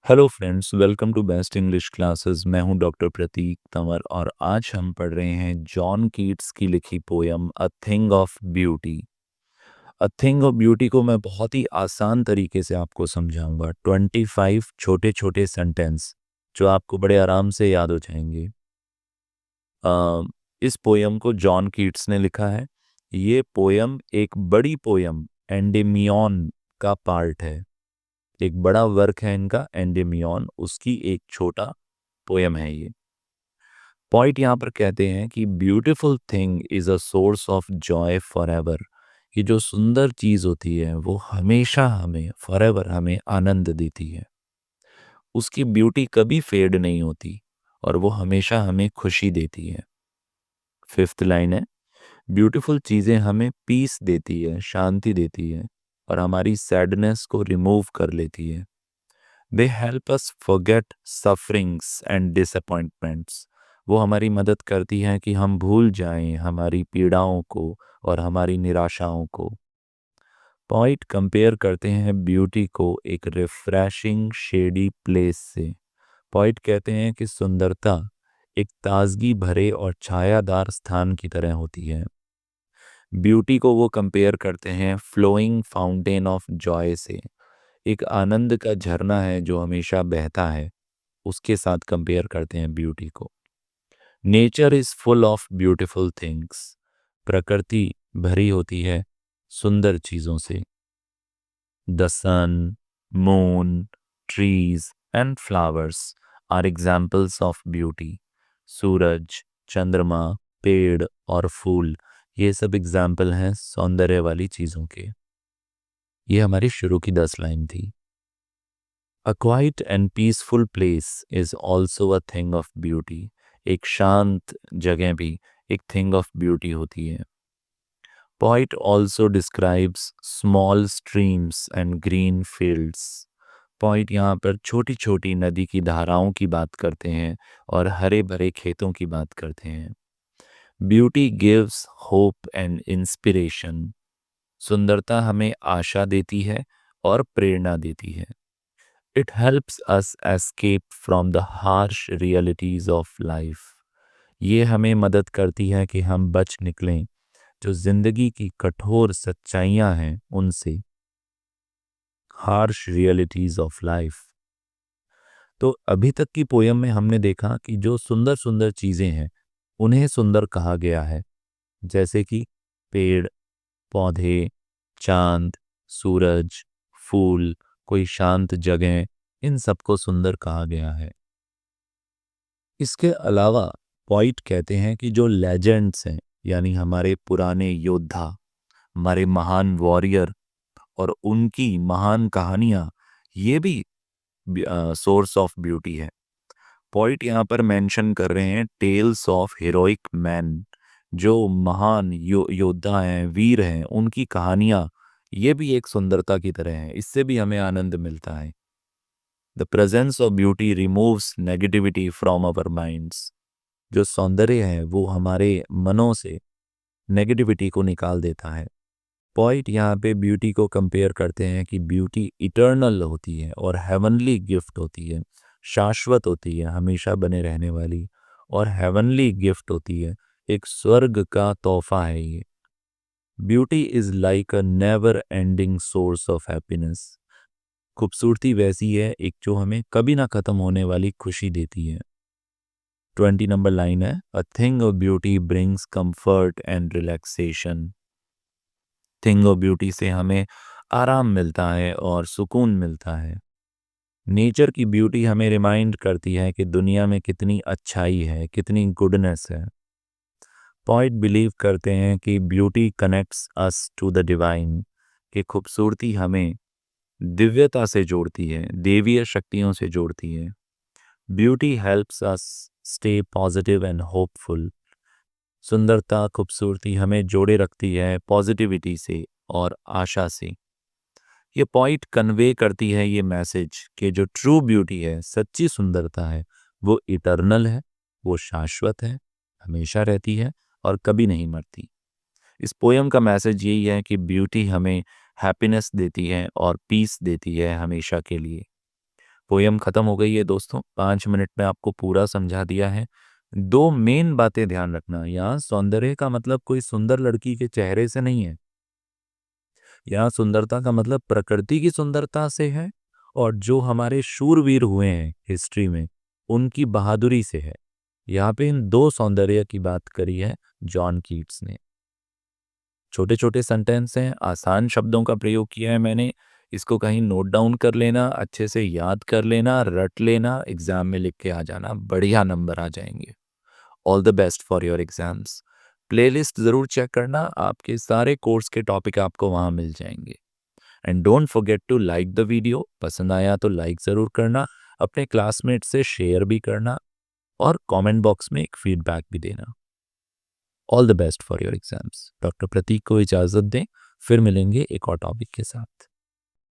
Hello friends, welcome to best English classes. मैं हूं doctor प्रतीक तंवर और आज हम पढ़ रहे हैं जॉन कीट्स की लिखी poem a thing of beauty. A thing of beauty को मैं बहुत ही आसान तरीके से आपको समझाऊंगा। 25 छोटे छोटे सेंटेंस जो आपको बड़े आराम से याद हो जाएंगे। अ, इस पोयम को जॉन कीट्स ने लिखा है। ये पोयम एक बड़ी पोयम एंडेमियन का पार्ट है। एक बड़ा वर्क है इनका एंडेमियन, उसकी एक छोटा पोयम है ये। पॉइंट यहाँ पर कहते हैं कि beautiful thing is a source of Joy for ever. कि जो सुंदर चीज होती है वो हमेशा हमें फॉर एवर हमें आनंद देती है। उसकी ब्यूटी कभी फेड नहीं होती और वो हमेशा हमें खुशी देती है। फिफ्थ लाइन है, ब्यूटीफुल चीजें हमें पीस देती है, शांति देती है और हमारी सैडनेस को रिमूव कर लेती है। They help us forget sufferings and disappointments. वो हमारी मदद करती हैं कि हम भूल जाएं हमारी पीड़ाओं को और हमारी निराशाओं को। पॉइंट कंपेयर करते हैं ब्यूटी को एक रिफ्रेशिंग शेडी प्लेस से। पॉइंट कहते हैं कि सुंदरता एक ताजगी भरे और छायादार स्थान की तरह होती है। ब्यूटी को वो कंपेयर करते हैं फ्लोइंग फाउंटेन ऑफ जॉय से। एक आनंद का झरना है जो हमेशा बहता है, उसके साथ कंपेयर करते हैं ब्यूटी को। Nature is full of beautiful things. प्रकृति भरी होती है सुंदर चीजों से। The sun, moon, trees and flowers are examples of beauty. सूरज, चंद्रमा, पेड़ और फूल, ये सब एग्जाम्पल हैं सौंदर्य वाली चीजों के। ये हमारी शुरू की 10 लाइन थी। A quiet and peaceful place is also a thing of beauty. एक शांत जगह भी एक thing of beauty होती है। Poet also describes small streams and green fields. Poet यहाँ पर छोटी छोटी नदी की धाराओं की बात करते हैं और हरे भरे खेतों की बात करते हैं। Beauty gives hope and inspiration. सुंदरता हमें आशा देती है और प्रेरणा देती है। It helps us escape from the harsh realities of life. ये हमें मदद करती है कि हम बच निकलें जो जिंदगी की कठोर सच्चाइयां हैं उनसे। Harsh realities of life. तो अभी तक की पोयम में हमने देखा कि जो सुंदर सुंदर चीजें हैं उन्हें सुंदर कहा गया है, जैसे कि पेड़, पौधे, चांद, सूरज, फूल, कोई शांत जगह, इन सबको सुंदर कहा गया है। इसके अलावा पॉइट कहते हैं कि जो लेजेंड्स हैं, यानी हमारे पुराने योद्धा, हमारे महान वॉरियर और उनकी महान कहानियां, ये भी सोर्स ऑफ ब्यूटी है। पॉइट यहाँ पर मेंशन कर रहे हैं टेल्स ऑफ हीरोइक मैन। जो महान योद्धा हैं, वीर हैं, उनकी कहानियां, ये भी एक सुंदरता की तरह है। इससे भी हमें आनंद मिलता है। The presence of beauty removes negativity from our minds. जो सौंदर्य है वो हमारे मनों से नेगेटिविटी को निकाल देता है। पॉइंट यहाँ पे ब्यूटी को कंपेयर करते हैं कि ब्यूटी इटर्नल होती है और हेवनली गिफ्ट होती है, शाश्वत होती है, हमेशा बने रहने वाली और हेवनली गिफ्ट होती है, एक स्वर्ग का तोहफा है ये। Beauty is like a never ending source of happiness. खूबसूरती वैसी है एक जो हमें कभी ना खत्म होने वाली खुशी देती है। 20 नंबर लाइन है, a thing of beauty brings comfort and relaxation. Thing of beauty से हमें आराम मिलता है और सुकून मिलता है। नेचर की ब्यूटी हमें रिमाइंड करती है कि दुनिया में कितनी अच्छाई है, कितनी गुडनेस है। पॉइंट बिलीव करते हैं कि beauty connects us to the divine. कि खूबसूरती हमें दिव्यता से जोड़ती है, देवीय शक्तियों से जोड़ती है। Beauty helps us stay positive and hopeful. सुंदरता, खूबसूरती हमें जोड़े रखती है पॉजिटिविटी से और आशा से। ये पॉइंट कन्वे करती है ये मैसेज कि जो ट्रू ब्यूटी है, सच्ची सुंदरता है, वो इटर्नल है, वो शाश्वत है, हमेशा रहती है और कभी नहीं मरती। इस पोयम का मैसेज यही है कि ब्यूटी हमें हैप्पीनेस देती है और पीस देती है हमेशा के लिए। पोयम खत्म हो गई है दोस्तों, 5 मिनट में आपको पूरा समझा दिया है। 2 मेन बातें ध्यान रखना, यहाँ सौंदर्य का मतलब कोई सुंदर लड़की के चेहरे से नहीं है। यहाँ सुंदरता का मतलब प्रकृति की सुंदरता से है, और जो हमारे शूरवीर हुए हैं हिस्ट्री में, उनकी बहादुरी से है। यहाँ पे इन 2 सौंदर्य की बात करी है जॉन कीट्स ने। छोटे-छोटे सेंटेंस हैं, आसान शब्दों का प्रयोग किया है मैंने। इसको कहीं नोट डाउन कर लेना, अच्छे से याद कर लेना, रट लेना, एग्ज़ाम में लिख के आ जाना, बढ़िया नंबर आ जाएँगे। All the best for your exams. Playlist ज़रूर चेक करना, आपके सारे कोर्स के टॉपिक आपको वहाँ मिल जाएँगे। And don't forget to like the video, पसंद आया तो लाइक ज़रूर करना, अपने क्लासमेट से शेयर भी करना, और कमेंट बॉक्स में एक फीडबैक भी देना। All the best for your exams. Doctor Pratik को इजाज़त दें, फिर मिलेंगे एक और टॉपिक के साथ।